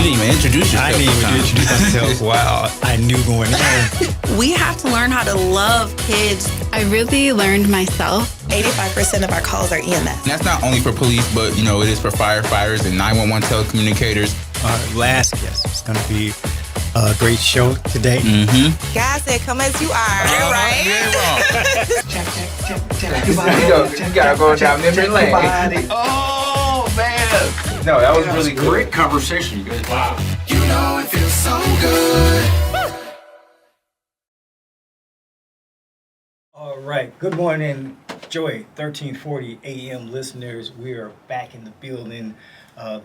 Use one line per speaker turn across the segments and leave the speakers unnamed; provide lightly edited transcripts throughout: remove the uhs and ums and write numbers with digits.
didn't even introduce yourself.
I didn't even introduce myself. Wow, I knew going in.
We have to learn how to love kids.
I really learned myself.
85% of our calls are EMS.
And that's not only for police, but, you know, it is for firefighters and 911 telecommunicators.
Our last guest is going to be a great show today.
Mm-hmm.
God said, come as you are, right?
You gotta go down memory lane. Oh, man. No, that was really cool.
Great conversation, you guys. Wow.
You know it feels so good.
All right. Good morning, Joy, 1340 AM listeners. We are back in the building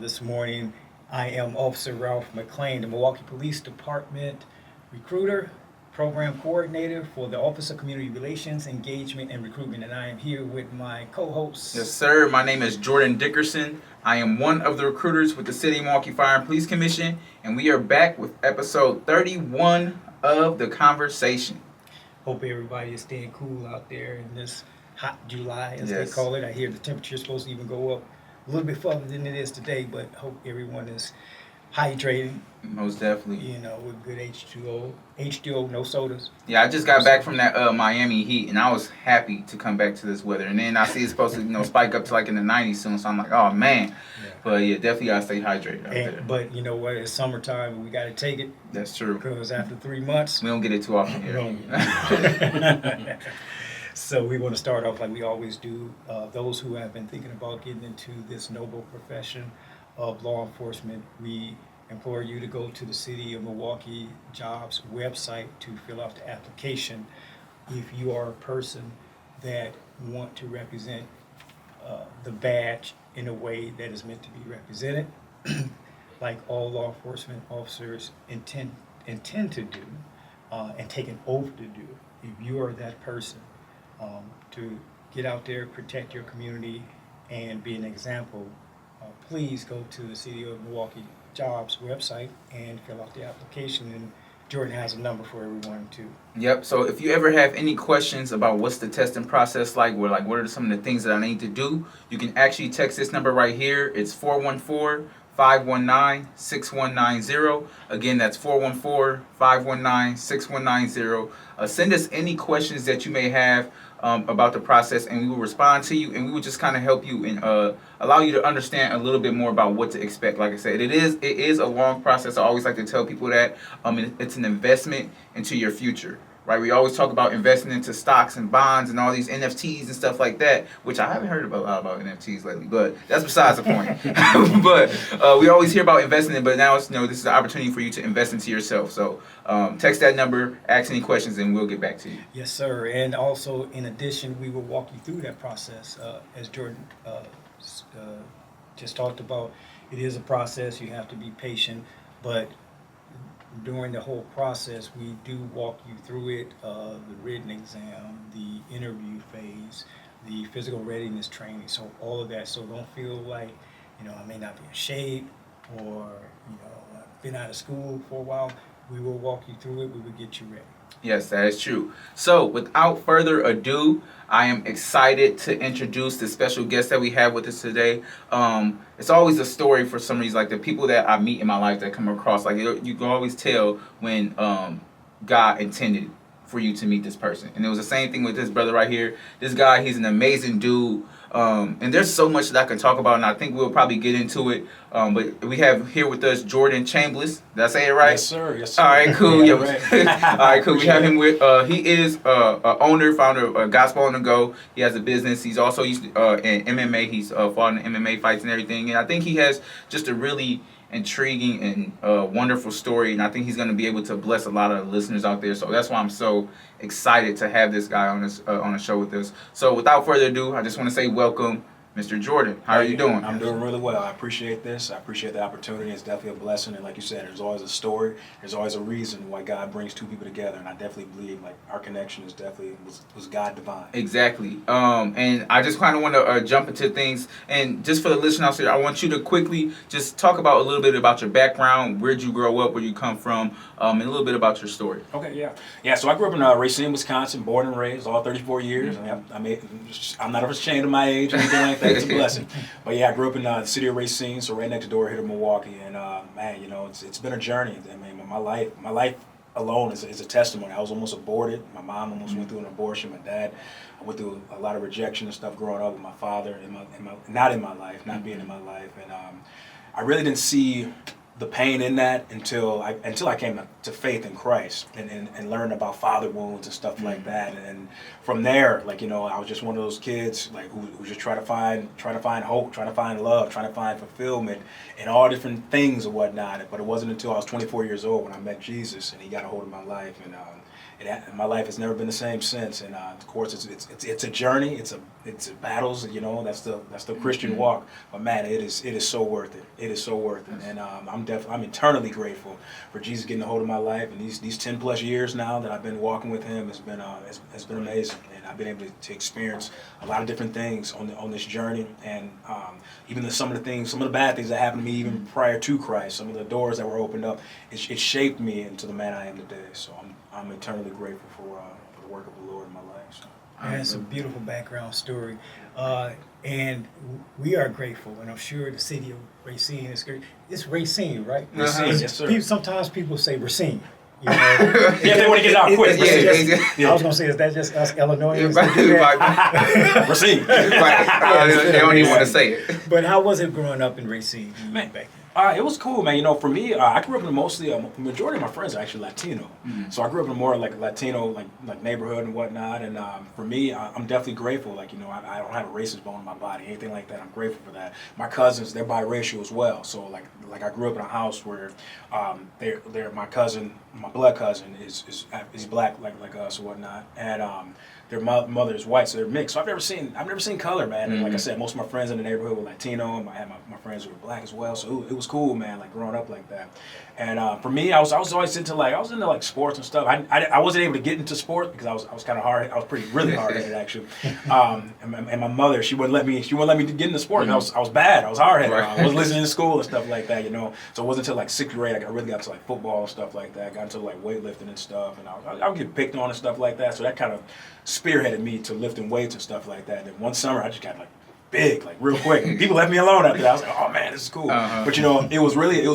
this morning. I am Officer Ralph McClain, the Milwaukee Police Department recruiter, program coordinator for the Office of Community Relations, Engagement, and Recruitment. And I am here with my co-hosts.
Yes, sir. My name is Jordan Dickerson. I am one of the recruiters with the City of Milwaukee Fire and Police Commission, and we are back with episode 31 of The Conversation.
Hope everybody is staying cool out there in this hot July, as
Yes.
they call it. I hear the temperature is supposed to even go up a little bit further than it is today, but hope everyone is hydrating,
Most definitely.
you know, with good H2O, no sodas.
Yeah, I just got back from that Miami heat, and I was happy to come back to this weather. And then I see it's supposed to, you know, spike up to like in the 90s soon, so I'm like, oh man.
Yeah.
But yeah, definitely gotta stay hydrated out there.
But you know what? It's summertime, and we got to take it
That's true.
because after 3 months,
We don't get it too often
we
here.
don't. So we want to start off like we always do. Those who have been thinking about getting into this noble profession of law enforcement, we implore you to go to the City of Milwaukee Jobs website to fill out the application. If you are a person that want to represent the badge in a way that is meant to be represented, like all law enforcement officers intend to do, and take an oath to do. If you are that person, to get out there, protect your community, and be an example, please go to the City of Milwaukee Jobs website and fill out the application. And Jordan has a number for everyone too.
Yep. So if you ever have any questions about what's the testing process like, what are some of the things that I need to do, you can actually text this number right here. It's 414-519-6190. Again, that's 414-519-6190. Send us any questions that you may have about the process, and we will respond to you, and we will just kind of help you and allow you to understand a little bit more about what to expect. Like I said, it is a long process. I always like to tell people that it's an investment into your future. Right, we always talk about investing into stocks and bonds and all these NFTs and stuff like that, which I haven't heard a lot about NFTs lately, but that's besides the point. But we always hear about investing in, but now it's, this is an opportunity for you to invest into yourself. So text that number, ask any questions, and we'll get back to you.
Yes, sir. And also, in addition, we will walk you through that process. As Jordan just talked about, it is a process. You have to be patient, but during the whole process, we do walk you through it, the written exam, the interview phase, the physical readiness training, so all of that. So don't feel like, I may not be in shape or, I've been out of school for a while. We will walk you through it. We will get you ready.
Yes, that is true. So without further ado, I am excited to introduce the special guest that we have with us today. It's always a story for some reason, like the people that I meet in my life that come across, like you can always tell when God intended for you to meet this person. And it was the same thing with this brother right here. This guy, he's an amazing dude. And there's so much that I can talk about, and I think we'll probably get into it. But we have here with us Jordan Chambliss. Did I say it right?
Yes, sir. Yes, sir.
All right, cool.
Yeah,
Right.
right.
All right, cool. We have him with. He is owner, founder of GospelOnTheGO. He has a business. He's also used in MMA. He's fought in MMA fights and everything. And I think he has just a really intriguing and wonderful story, and I think he's going to be able to bless a lot of listeners out there. So that's why I'm so excited to have this guy on the show with us. So without further ado, I just want to say welcome, Mr. Jordan. How are you doing?
I'm doing really well. I appreciate this. I appreciate the opportunity. It's definitely a blessing. And like you said, there's always a story. There's always a reason why God brings two people together. And I definitely believe like our connection is definitely was God divine.
Exactly. And I just kind of want to jump into things. And just for the listeners out there, I want you to quickly just talk about a little bit about your background. Where'd you grow up? Where you come from? And a little bit about your story.
Okay, yeah. Yeah, so I grew up in Racine, Wisconsin, born and raised all 34 years. Mm-hmm. I'm not ashamed of my age or anything like It's a blessing. But yeah, I grew up in the city of Racine, so right next door here to Milwaukee. And man, you know, it's been a journey. I mean, my life alone is a testimony. I was almost aborted. My mom almost went through an abortion. My dad, I went through a lot of rejection and stuff growing up with my father, not in my life, not being in my life. And I really didn't see the pain in that until I came to faith in Christ and learned about father wounds and stuff like that. And from there, like, you know, I was just one of those kids like who just try to find hope, trying to find love, trying to find fulfillment in all different things and whatnot. But it wasn't until I was 24 years old when I met Jesus and he got a hold of my life, and my life has never been the same since. And of course, it's a journey. It's battles. You know, that's the Christian walk. But man, it is so worth it. It is so worth it. And I'm eternally grateful for Jesus getting a hold of my life. And these 10+ years now that I've been walking with Him has been amazing. And I've been able to experience a lot of different things on this journey. And even some of the bad things that happened to me even prior to Christ, some of the doors that were opened up, it shaped me into the man I am today. So I'm eternally grateful for the work of the Lord in my life. So.
That's a beautiful background story. And we are grateful, and I'm sure the city of Racine is great. It's Racine, right?
Racine, yes, sir.
Sometimes people say Racine. You know?
Yeah, they want to get out quick.
I was going to say, is that just us Illinoisans?
Racine.
They don't even want to say it.
But how was it growing up in Racine?
It was cool, man. You know, for me, I grew up in the majority of my friends are actually Latino. Mm-hmm. So I grew up in more like a Latino like neighborhood and whatnot. And for me, I'm definitely grateful. Like, you know, I don't have a racist bone in my body, anything like that. I'm grateful for that. My cousins, they're biracial as well. So like I grew up in a house where they're my cousin, my blood cousin is black like us or whatnot, and their mother is white, so they're mixed. So I've never seen color, man. And like I said, most of my friends in the neighborhood were Latino, and I had my friends who were black as well. So it was cool, man. Like growing up like that. And for me, I was always into sports and stuff. I wasn't able to get into sport because I was kind of hard. I was really hard headed actually. And my mother, she wouldn't let me get into sport. Mm-hmm. I was bad. I was hard headed. Right. I was listening to school and stuff like that, you know. So it wasn't until like 6th grade I really got to like football and stuff like that. I got into like weightlifting and stuff, and I would get picked on and stuff like that. So that kind of spearheaded me to lifting weights and stuff like that. And then one summer I just got like big, like real quick. And people left me alone after that. I was like, oh man, this is cool. Uh-huh. But you know, it was really a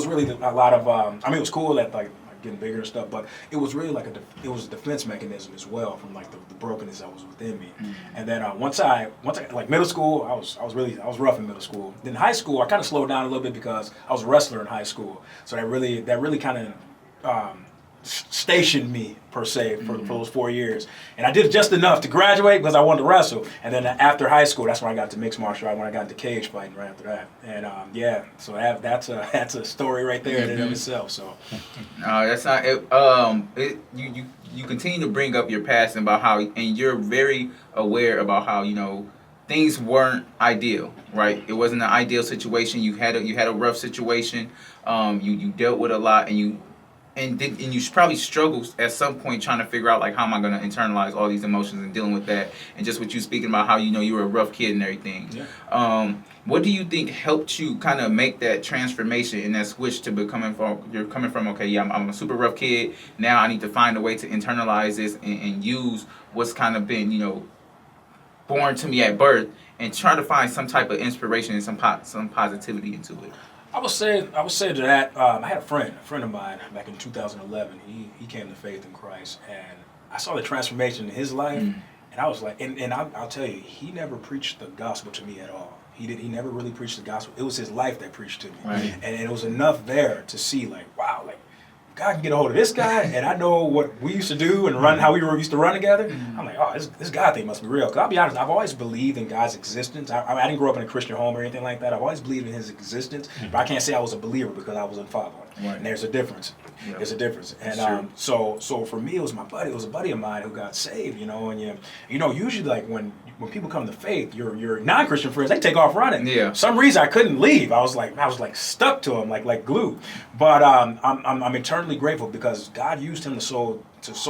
lot of. I mean, it was cool that like getting bigger and stuff, but it was really like it was a defense mechanism as well from like the brokenness that was within me. Mm-hmm. And then once I like middle school, I was rough in middle school. Then high school, I kind of slowed down a little bit because I was a wrestler in high school. So that really kind of stationed me per se for those 4 years, and I did just enough to graduate because I wanted to wrestle. And then after high school, that's when I got to mixed martial art, when I got into cage fighting right after that. And so that's a story right there in and of itself. So
no, that's not it. You continue to bring up your past and about how, and you're very aware about how, you know, things weren't ideal, right? It wasn't an ideal situation. You had a rough situation. You dealt with a lot, and you probably struggled at some point trying to figure out like, how am I going to internalize all these emotions and dealing with that, and just what you speaking about how, you know, you were a rough kid and everything. Yeah. What do you think helped you kind of make that transformation and that switch to you're coming from okay, yeah, I'm a super rough kid, now I need to find a way to internalize this and use what's kind of been, you know, born to me at birth, and try to find some type of inspiration and some positivity into it?
I would say to that, I had a friend of mine back in 2011. He came to faith in Christ, and I saw the transformation in his life, and I was like, and I'll tell you, he never preached the gospel to me at all. He never really preached the gospel. It was his life that preached to me, right. And it was enough there to see like, wow, like God can get a hold of this guy, and I know what we used to do and run, how we used to run together. I'm like, oh, this God thing must be real. Because I'll be honest, I've always believed in God's existence. I didn't grow up in a Christian home or anything like that. I've always believed in His existence, but I can't say I was a believer because I wasn't following. Right. And there's a difference. Yeah. There's a difference. And so for me, it was my buddy. It was a buddy of mine who got saved. You know, and you know, usually like when people come to faith, your non-Christian friends, they take off running. Yeah. For some reason I couldn't leave. I was like stuck to him like glue. But I'm eternally grateful because God used him to sow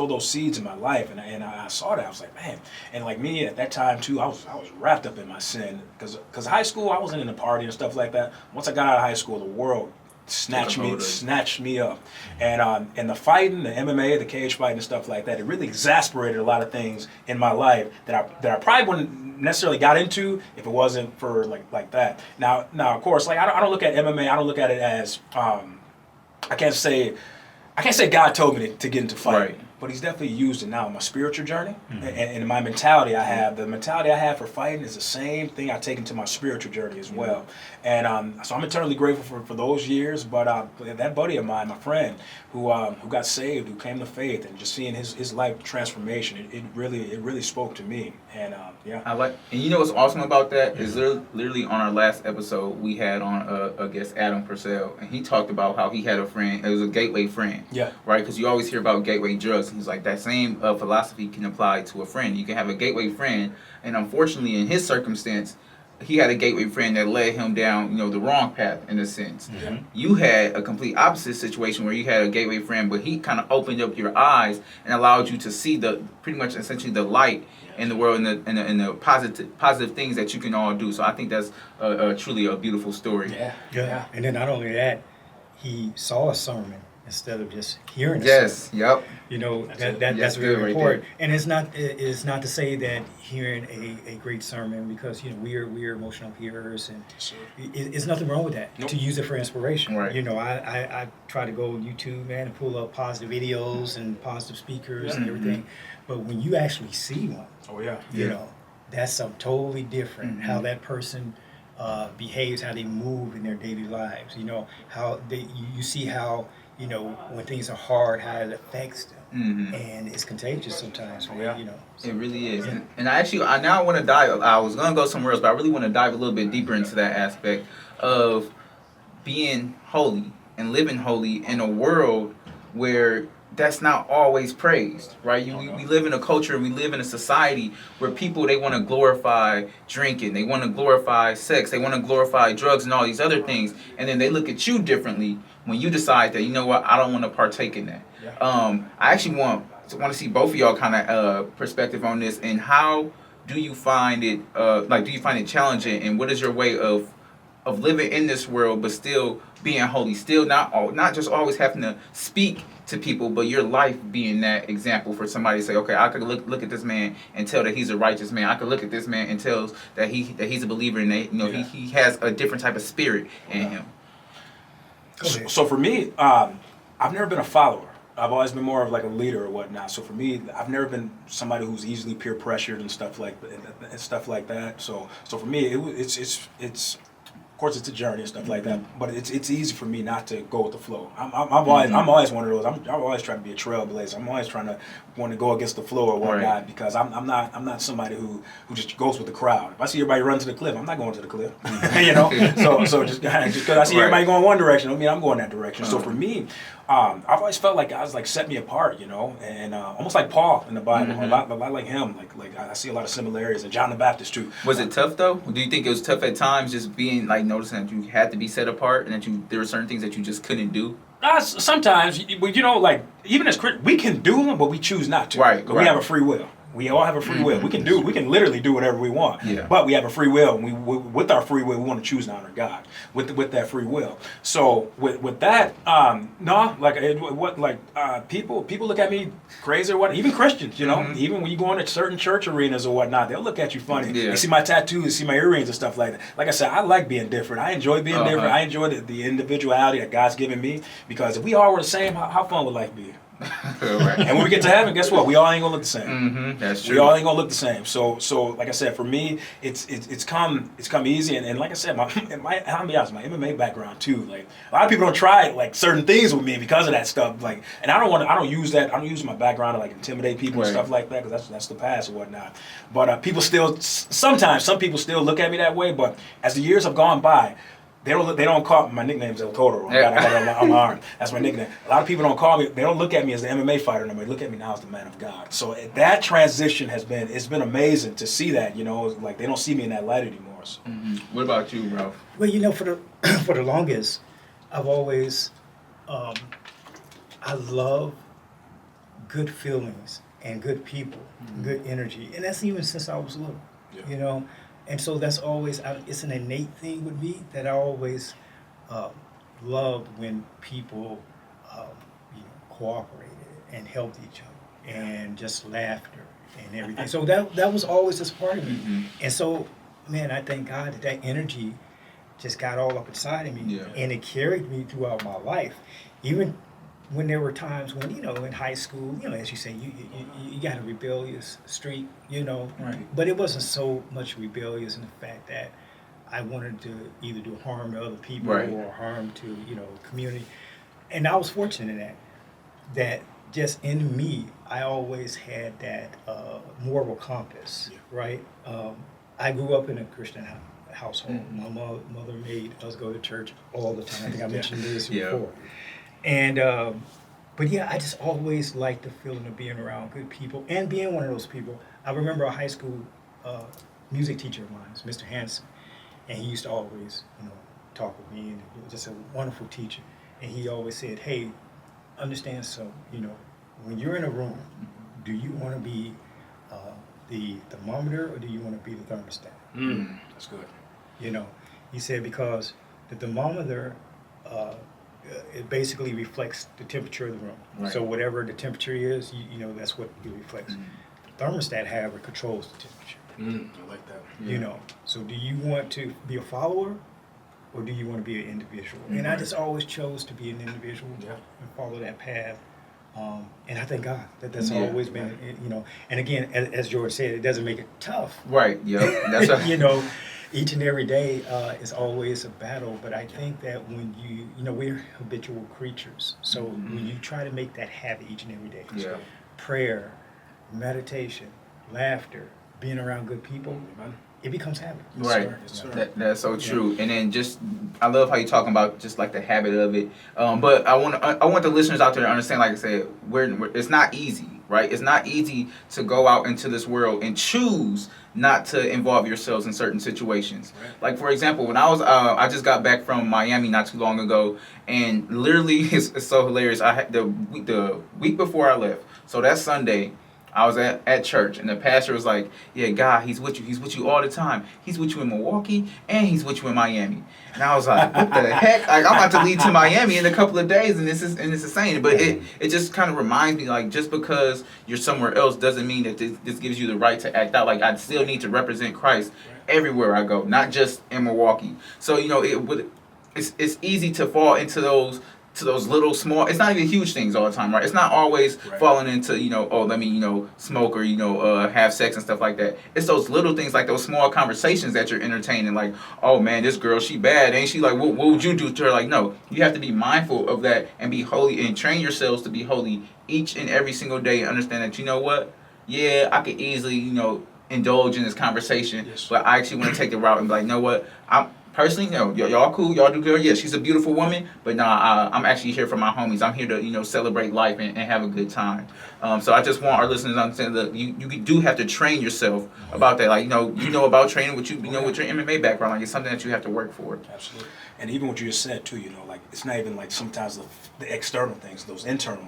those seeds in my life, and I saw that. I was like, man, and like me at that time too, I was wrapped up in my sin because high school I wasn't in a party and stuff like that. Once I got out of high school, the world snatched
hold
me up. And the fighting, the MMA, the cage fighting and stuff like that, it really exasperated a lot of things in my life that I probably wouldn't necessarily got into if it wasn't for like that. Now of course, like I don't look at MMA, I don't look at it as I can't say God told me to get into fighting.
Right.
But he's definitely used it now in my spiritual journey. And my mentality the mentality I have for fighting is the same thing I take into my spiritual journey as well. And so I'm eternally grateful for those years. But that buddy of mine, my friend, who got saved, who came to faith, and just seeing his life transformation, it really spoke to me. And yeah.
And you know what's awesome about that is literally on our last episode we had on a guest, Adam Purcell, and he talked about how he had a friend. It was a gateway friend.
Yeah.
Right, because you always hear about gateway drugs. He's like, that same philosophy can apply to a friend. You can have a gateway friend, and unfortunately, in his circumstance, he had a gateway friend that led him down, the wrong path in a sense.
Mm-hmm.
You had a complete opposite situation where you had a gateway friend, but he kind of opened up your eyes and allowed you to see pretty much essentially the light in the world and the positive things that you can all do. So I think that's truly a beautiful story.
Yeah. And then not only that, he saw a sermon instead of just hearing a
Yes.
sermon.
Yep.
That's
good
very
right
important. And it's not to say that hearing a great sermon, because we are emotional hearers, and it's nothing wrong with that.
Nope.
To use it for inspiration.
Right.
I try to go on YouTube, man, and pull up positive videos and positive speakers and everything. But when you actually see one, that's something totally different. How that person behaves, how they move in their daily lives. How you see how. When things are hard, how it affects them, and it's contagious sometimes.
So.
It really is. Yeah. And I now want to dive. I was gonna go somewhere else, but I really want to dive a little bit deeper into that aspect of being holy and living holy in a world where that's not always praised, right? We live in a culture and we live in a society where people, they want to glorify drinking, they want to glorify sex, they want to glorify drugs and all these other things, and then they look at you differently when you decide that, I don't want to partake in that. I actually want to see both of y'all kind of perspective on this, and how do you find it do you find it challenging, and what is your way of living in this world but still being holy, still not just always having to speak to people, but your life being that example for somebody to say, okay, I could look at this man and tell that he's a righteous man. I could look at this man and tell that he's a believer, and he has a different type of spirit in him.
So for me, I've never been a follower. I've always been more of like a leader or whatnot. So for me, I've never been somebody who's easily peer pressured and stuff like that. So for me, it's of course it's a journey and stuff like that. But it's easy for me not to go with the flow. I'm always one of those. I'm always trying to be a trailblazer. I'm always trying to want to go against the flow or whatnot, because I'm not somebody who just goes with the crowd. If I see everybody run to the cliff, I'm not going to the cliff. So just because I see everybody going one direction, I'm going that direction. So for me, I've always felt like God's set me apart, and almost like Paul in the Bible, a lot like him. Like I see a lot of similarities, and John the Baptist too.
Was it tough though? Do you think it was tough at times, just being noticing that you had to be set apart, and that there were certain things that you just couldn't do?
Sometimes, even as Christians, we can do them, but we choose not to.
Right.
We have a free will. We all have a free will. We can literally do whatever we want.
Yeah.
But we have a free will, and with our free will, we want to choose to honor God with that free will. So with that, people look at me crazy or what. Even Christians, even when you go into certain church arenas or whatnot, they'll look at you funny.
Yeah.
They see my tattoos, they see my earrings and stuff like that. Like I said, I like being different. I enjoy being different. I enjoy the individuality that God's given me, because if we all were the same, how fun would life be?
Right.
And when we get to heaven, guess what? We all ain't gonna look the same.
That's true.
We all ain't gonna look the same. So like I said, for me, it's come easy, and like I said, I'll be honest, my MMA background too. Like a lot of people don't try certain things with me because of that stuff. And I don't use my background to intimidate people and stuff like that, because that's the past or whatnot. But sometimes some people still look at me that way. But as the years have gone by, They don't call my nickname's El Toro. I got it on my arm. That's my nickname. A lot of people don't call me. They don't look at me as the MMA fighter anymore. They look at me now as the man of God. So that transition has been amazing to see that. They don't see me in that light anymore. So.
What about you, Ralph?
Well, for the longest, I've always I love good feelings and good people, good energy, and that's even since I was little. And so that's always, it's an innate thing with me that I always loved when people, cooperated and helped each other, and just laughter and everything. So that was always just part of me. And so, man, I thank God that energy just got all up inside of me, and it carried me throughout my life, even when there were times when, in high school, as you say, you got a rebellious streak,
Right.
but it wasn't so much rebellious in the fact that I wanted to either do harm to other people
Right.
or harm to, community. And I was fortunate that just in me, I always had that moral compass, right? I grew up in a Christian household. My mother made us go to church all the time. I think I mentioned this before. And, but yeah, I just always liked the feeling of being around good people and being one of those people. I remember a high school music teacher of mine, Mr. Hanson, and he used to always, talk with me, and he was just a wonderful teacher. And he always said, hey, understand when you're in a room, do you want to be the thermometer or do you want to be the thermostat?
That's good.
He said because the thermometer, it basically reflects the temperature of the room.
Right.
So whatever the temperature is, that's what it reflects. The thermostat, however, controls the temperature.
I like that.
So do you want to be a follower or do you want to be an individual? And I just always chose to be an individual and follow that path. And I thank God that's always been, and again, as George said, it doesn't make it tough.
Right. Yep. That's a,
Each and every day is always a battle, but I think that when we're habitual creatures. So when you try to make that habit each and every day, prayer, meditation, laughter, being around good people, it becomes habit.
Right.
Yes, sir.
That's so true. And then I love how you're talking about just like the habit of it. But I want the listeners out there to understand, like I said, it's not easy, right? It's not easy to go out into this world and choose not to involve yourselves in certain situations.
Right.
Like, for example, when I just got back from Miami not too long ago, and literally it's so hilarious. I had the week before I left, so that Sunday, I was at church, and the pastor was like, yeah, God, he's with you. He's with you all the time. He's with you in Milwaukee, and he's with you in Miami. And I was like, what the heck? Like, I'm about to leave to Miami in a couple of days, and this is insane. But it just kind of reminds me, like, just because you're somewhere else doesn't mean that this gives you the right to act out. Like, I still need to represent Christ everywhere I go, not just in Milwaukee. So, it's easy to fall into those little small, it's not even huge things all the time, right? It's not always falling into, let me, smoke or, have sex and stuff like that. It's those little things, like those small conversations that you're entertaining, like, oh man, this girl, she bad, ain't she? Like, what would you do to her? Like, no, you have to be mindful of that and be holy and train yourselves to be holy each and every single day and understand that, you know what? Yeah, I could easily, indulge in this conversation, but I actually want to take the route and be like, you know what? Personally, y'all cool, y'all do good. Yeah, she's a beautiful woman, but nah, I'm actually here for my homies. I'm here to, celebrate life and have a good time. So I just want our listeners to understand that you do have to train yourself about that. Like, you know about training, with with your MMA background. Like, it's something that you have to work for.
Absolutely. And even what you just said too, like, it's not even like sometimes the external things, those internal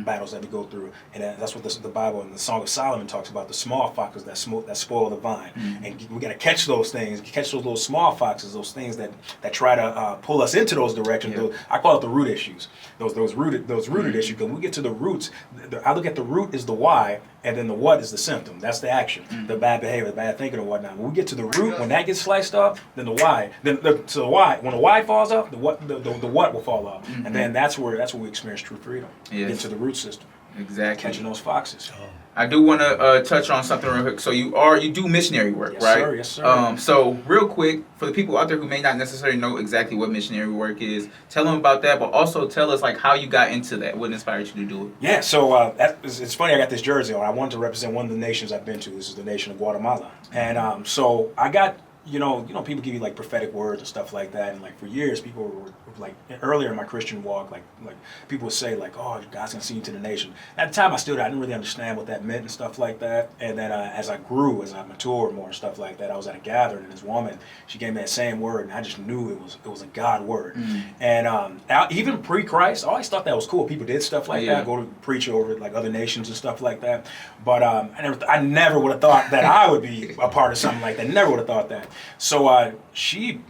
battles that we go through, and that's what the Bible and the Song of Solomon talks about, the small foxes that spoil the vine. And we got to catch those things, catch those little small foxes, those things that try to pull us into those directions. Those, I call it the root issues. Those rooted issues. Because when we get to the roots, I look at the root is the why, and then the what is the symptom. That's the action, the bad behavior, the bad thinking, and whatnot. When we get to the root, when that gets sliced off, then the why. Then the why. When the why falls off, the what will fall off, and then that's where we experience true freedom.
Yes.
Get to the root system.
Exactly.
Catching those foxes.
I do want to touch on something real quick. So you do missionary work,
Yes,
right?
sir. Yes, sir.
So real quick, for the people out there who may not necessarily know exactly what missionary work is, tell them about that, but also tell us like how you got into that. What inspired you to do it?
Yeah, so it's funny, I got this jersey on. I wanted to represent one of the nations I've been to. This is the nation of Guatemala. And so I got, people give you like prophetic words and stuff like that. And like for years, people were like, earlier in my Christian walk, like people would say like, oh, God's gonna see you to the nation. At the time I didn't really understand what that meant and stuff like that. And then as I grew, as I matured more and stuff like that, I was at a gathering and this woman, she gave me that same word and I just knew it was a God word. And even pre-Christ, I always thought that was cool. People did stuff like that, go to preach over like other nations and stuff like that. But I never would have thought that I would be a part of something like that. Never would have thought that. So she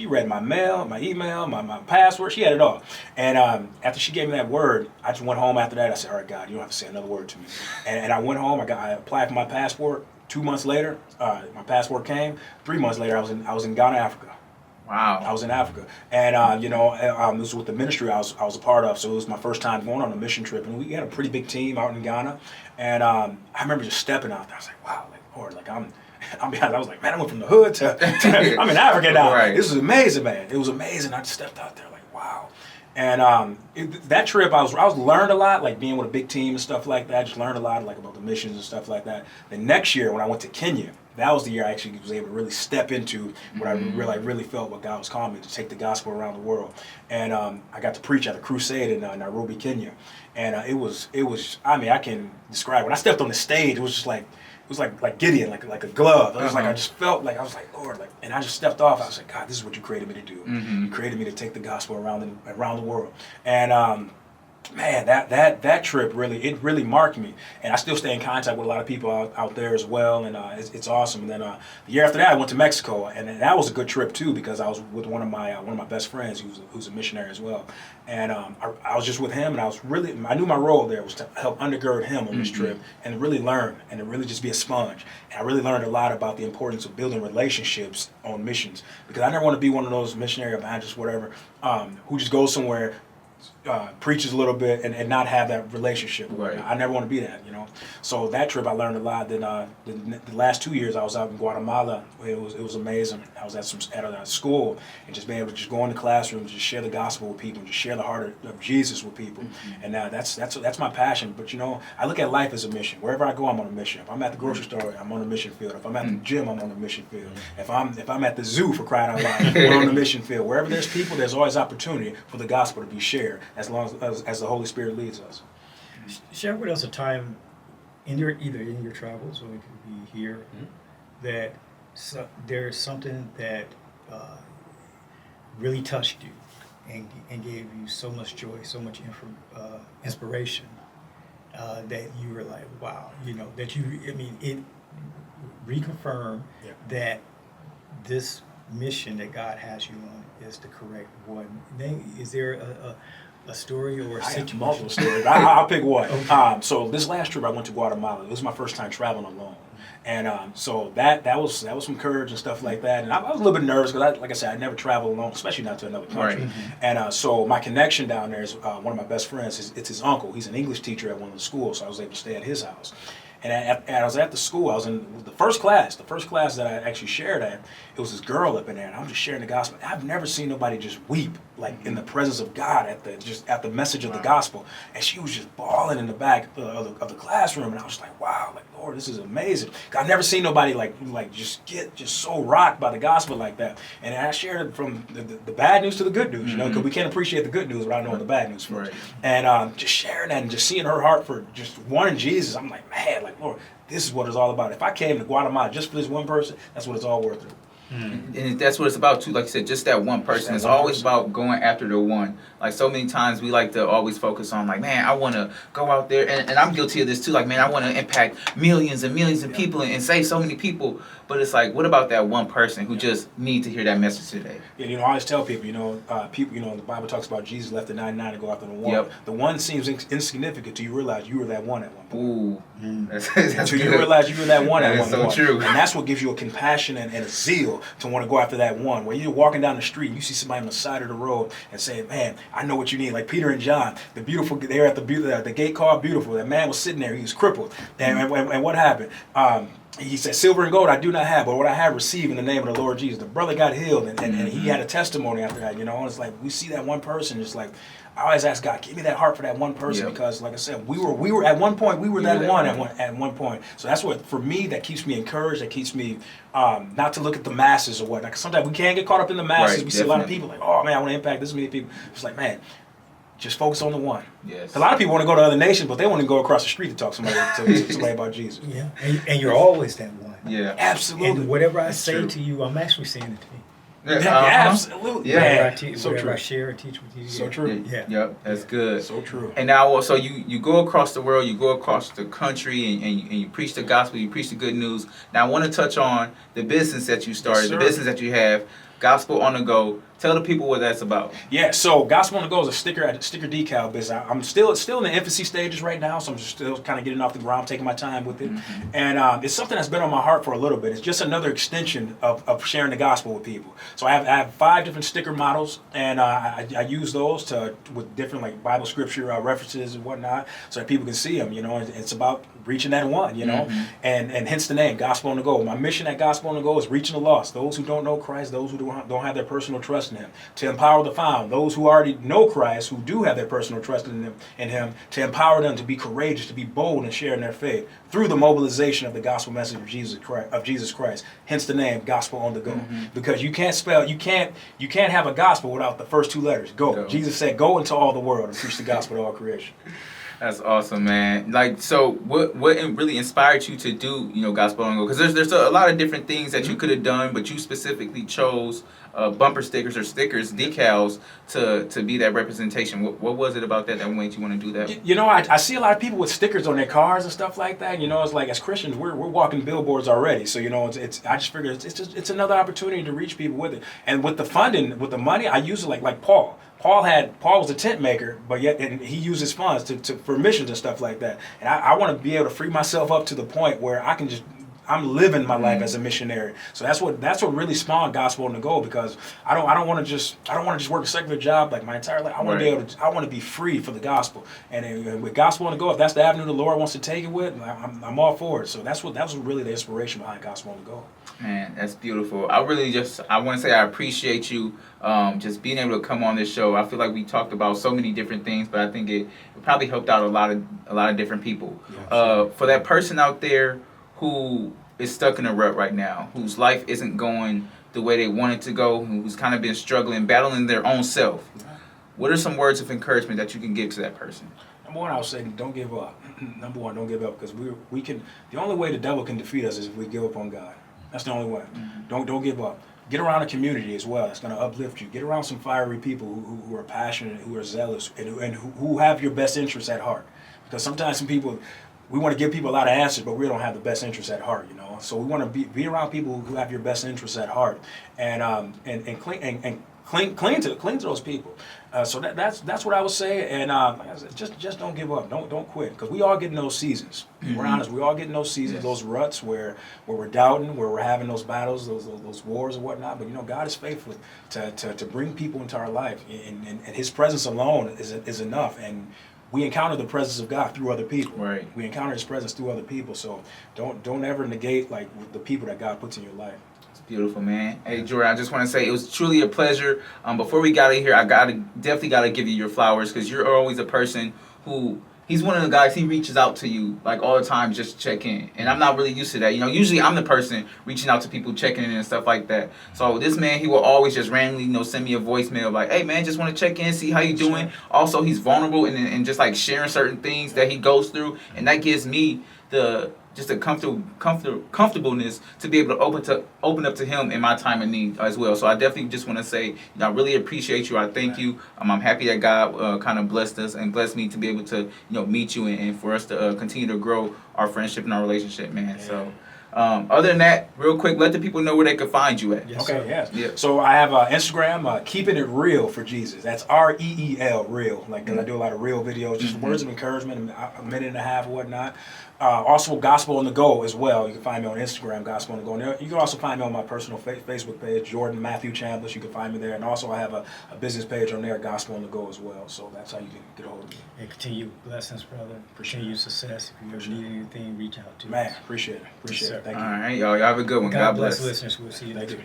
read my mail, my email, my password. She had it all. And after she gave me that word, I just went home after that. I said, all right, God, you don't have to say another word to me. And I went home. I applied for my passport. 2 months later, my passport came. 3 months later, I was in Ghana, Africa.
Wow.
I was in Africa, and this was with the ministry I was a part of. So it was my first time going on a mission trip, and we had a pretty big team out in Ghana. And I remember just stepping out there. I was like, wow, like Lord, like I was like, man, I went from the hood to I'm in Africa now.
Right.
This was amazing, man. It was amazing. I just stepped out there like, wow. And that trip, I was learned a lot, like being with a big team and stuff like that. Just learned a lot, like about the missions and stuff like that. The next year, when I went to Kenya, that was the year I actually was able to really step into what I really felt what God was calling me to take the gospel around the world. And I got to preach at a crusade in Nairobi, Kenya. And it was. I mean, I can describe when I stepped on the stage. It was just like. It was like Gideon, like a glove. It was like I just felt like I was like, Lord, like, and I just stepped off. I was like, God, this is what you created me to do. You created me to take the gospel around the world. And man, that trip really marked me. And I still stay in contact with a lot of people out there as well, and it's awesome. And then the year after that, I went to Mexico, and that was a good trip too because I was with one of my best friends who's a missionary as well. And I was just with him, and I knew my role there was to help undergird him on this trip and really learn and to really just be a sponge. And I really learned a lot about the importance of building relationships on missions because I never want to be one of those missionary evangelists, whatever, who just goes somewhere, preaches a little bit and not have that relationship.
Right.
I never want to be that, you know. So that trip I learned a lot. Then the last 2 years I was out in Guatemala. It was amazing. I was at a school and just being able to just go in the classroom, just share the gospel with people, just share the heart of Jesus with people. And that's my passion. But you know, I look at life as a mission. Wherever I go, I'm on a mission. If I'm at the grocery store, I'm on a mission field. If I'm at the gym, I'm on a mission field. If I'm at the zoo, for crying out loud, we're on the mission field. Wherever there's people, there's always opportunity for the gospel to be shared. As long as the Holy Spirit leads us.
Share with us a time either in your travels or it could be here that there's something that really touched you and gave you so much joy, so much inspiration that you were like, wow, you know, that it reconfirmed that this mission that God has you on is the correct one. Then is there a story or a situation?
I have multiple stories. I'll pick one. Okay. So this last trip I went to Guatemala. It was my first time traveling alone. And so that was some courage and stuff like that. And I was a little bit nervous because, like I said, I never traveled alone, especially not to another country. Right. And so my connection down there is one of my best friends. It's his uncle. He's an English teacher at one of the schools, so I was able to stay at his house. And I was at the school. I was in the first class that I actually shared at. It was this girl up in there, and I was just sharing the gospel. I've never seen nobody just weep like in the presence of God at the message of the gospel. And she was just bawling in the back of the classroom, and I was like, wow, like Lord, this is amazing. I've never seen nobody like just get just so rocked by the gospel like that. And I shared it from the bad news to the good news, you know, because we can't appreciate the good news without knowing the bad news first. Right. And just sharing that and just seeing her heart for just wanting Jesus, I'm like, man, like Lord, this is what it's all about. If I came to Guatemala just for this one person, that's what it's all worth it.
And that's what it's about too. Like you said, just that one person. It's always about going after the one. Like so many times we like to always focus on like, man, I want to go out there, and I'm guilty of this too. Like, man, I want to impact millions and millions of people and save so many people. But it's like, what about that one person who just need to hear that message today?
Yeah, you know, I always tell people, the Bible talks about Jesus left the 99 to go after the one. Yep. The one seems insignificant till you realize you were that one at one point.
Ooh, that's
until you realize you were that one at one point.
That's so true.
And that's what gives you a compassion and a zeal to want to go after that one. Where you're walking down the street and you see somebody on the side of the road and say, man, I know what you need. Like Peter and John, they were at the gate called Beautiful. That man was sitting there, he was crippled. And what happened? He said, silver and gold I do not have, but what I have received in the name of the Lord Jesus. The brother got healed, and he had a testimony after that, you know. And it's like, we see that one person, it's like, I always ask God, give me that heart for that one person, because like I said, we were at one point, we were that one at one point. So that's what, for me, that keeps me encouraged, that keeps me not to look at the masses or whatnot. 'Cause sometimes we can't get caught up in the masses.
Right,
we see a lot of people like, oh man, I want to impact this many people. It's like, man, just focus on the one. Yes. A lot of people want to go to other nations, but they want to go across the street to talk to somebody about Jesus.
Yeah, and you're always that one.
Yeah,
absolutely.
And whatever I say to you, I'm actually saying it to me.
Absolutely.
Yeah.
Man,
Whatever
so
I
true.
share and teach with you.
So true.
Yeah.
Yep, that's good.
So true.
And now, so you go across the world, you go across the country, and you preach the gospel, you preach the good news. Now, I want to touch on the business that you started, the
sir.
business that you have, Gospel on the Go. Tell the people what that's about.
Yeah, so Gospel on the Go is a sticker decal business. I'm still in the infancy stages right now, so I'm just still kind of getting off the ground, taking my time with it. And it's something that's been on my heart for a little bit. It's just another extension of sharing the gospel with people. So I have 5 different sticker models, and I use those with different like Bible scripture references and whatnot, so that people can see them. You know, it's about reaching that one. You know, and hence the name Gospel on the Go. My mission at Gospel on the Go is reaching the lost, those who don't know Christ, those who don't have their personal trust in Him, to empower the found, those who already know Christ, who do have their personal trust in Him, to empower them to be courageous, to be bold in sharing their faith through the mobilization of the gospel message of Jesus Christ. Hence the name Gospel on the Go, because you can't have a gospel without the first 2 letters. Go. Jesus said, "Go into all the world and preach the gospel to all creation."
That's awesome, man. Like, so what really inspired you to do, Gospel on the Go? Because there's a lot of different things that you could have done, but you specifically chose bumper stickers or stickers, decals, to be that representation. What was it about that made you want to do that?
I see a lot of people with stickers on their cars and stuff like that. It's like, as Christians, we're walking billboards already. So it's I just figured it's another opportunity to reach people with it. And with the funding, with the money, I use it like Paul. Paul was a tent maker, but and he used his funds for missions and stuff like that. And I want to be able to free myself up to the point where I'm living my life as a missionary. So that's what really spawned Gospel on the Go, because I don't want to just work a secular job like my entire life. I want to be free for the gospel. And with Gospel on the Go, if that's the avenue the Lord wants to take it with, I'm all for it. So that was really the inspiration behind Gospel on the Go.
Man, that's beautiful. I want to say I appreciate you just being able to come on this show. I feel like we talked about so many different things, but I think it probably helped out a lot of different people. For that person out there who is stuck in a rut right now, whose life isn't going the way they want it to go, who's kind of been struggling, battling their own self, what are some words of encouragement that you can give to that person?
Number one, I would say, don't give up. Number one, don't give up, because we can. The only way the devil can defeat us is if we give up on God. That's the only way. Don't give up. Get around a community as well. It's going to uplift you. Get around some fiery people who are passionate, who are zealous, and who have your best interests at heart. Because sometimes some people, we want to give people a lot of answers, but we don't have the best interests at heart. So we want to be around people who have your best interests at heart, and cling to those people. So that's what I would say. And like I said, just don't give up. Don't quit, because we all get in those seasons. We're honest. We all get in those seasons, those ruts where we're doubting, where we're having those battles, those wars and whatnot. But God is faithful to bring people into our life, and His presence alone is enough. And we encounter the presence of God through other people.
Right.
We encounter His presence through other people. So don't ever negate the people that God puts in your life.
Beautiful, man. Hey, Jordan, I just want to say it was truly a pleasure. Before we got in here, I definitely got to give you your flowers, because you're always a person who, he's one of the guys, he reaches out to you like all the time just to check in. And I'm not really used to that. Usually I'm the person reaching out to people, checking in and stuff like that. So this man, he will always just randomly, send me a voicemail like, hey, man, just want to check in, see how you doing. Sure. Also, he's vulnerable and just like sharing certain things that he goes through. And that gives me the comfortableness to be able to open up to him in my time of need as well. So I definitely just want to say, I really appreciate you. I thank you. I'm happy that God kind of blessed us and blessed me to be able to meet you and for us to continue to grow our friendship and our relationship, man. Yeah. So other than that, real quick, let the people know where they can find you at.
Yes, okay, yes. Yeah. So I have Instagram, Keeping It Real for Jesus. That's REEL, real. Like, because I do a lot of real videos, just words of encouragement, a minute and a half or whatnot. Also, Gospel on the Go as well. You can find me on Instagram, Gospel on the Go. And you can also find me on my personal Facebook page, Jordan Matthew Chambliss. You can find me there. And also, I have a business page on there, Gospel on the Go as well. So that's how you can get a hold of me.
And continue blessings, brother. Continue success. If you ever need anything, reach out to us.
Man, appreciate it. Appreciate it. Thank you.
All right, y'all have a good one. God bless.
Listeners. We'll see you next week.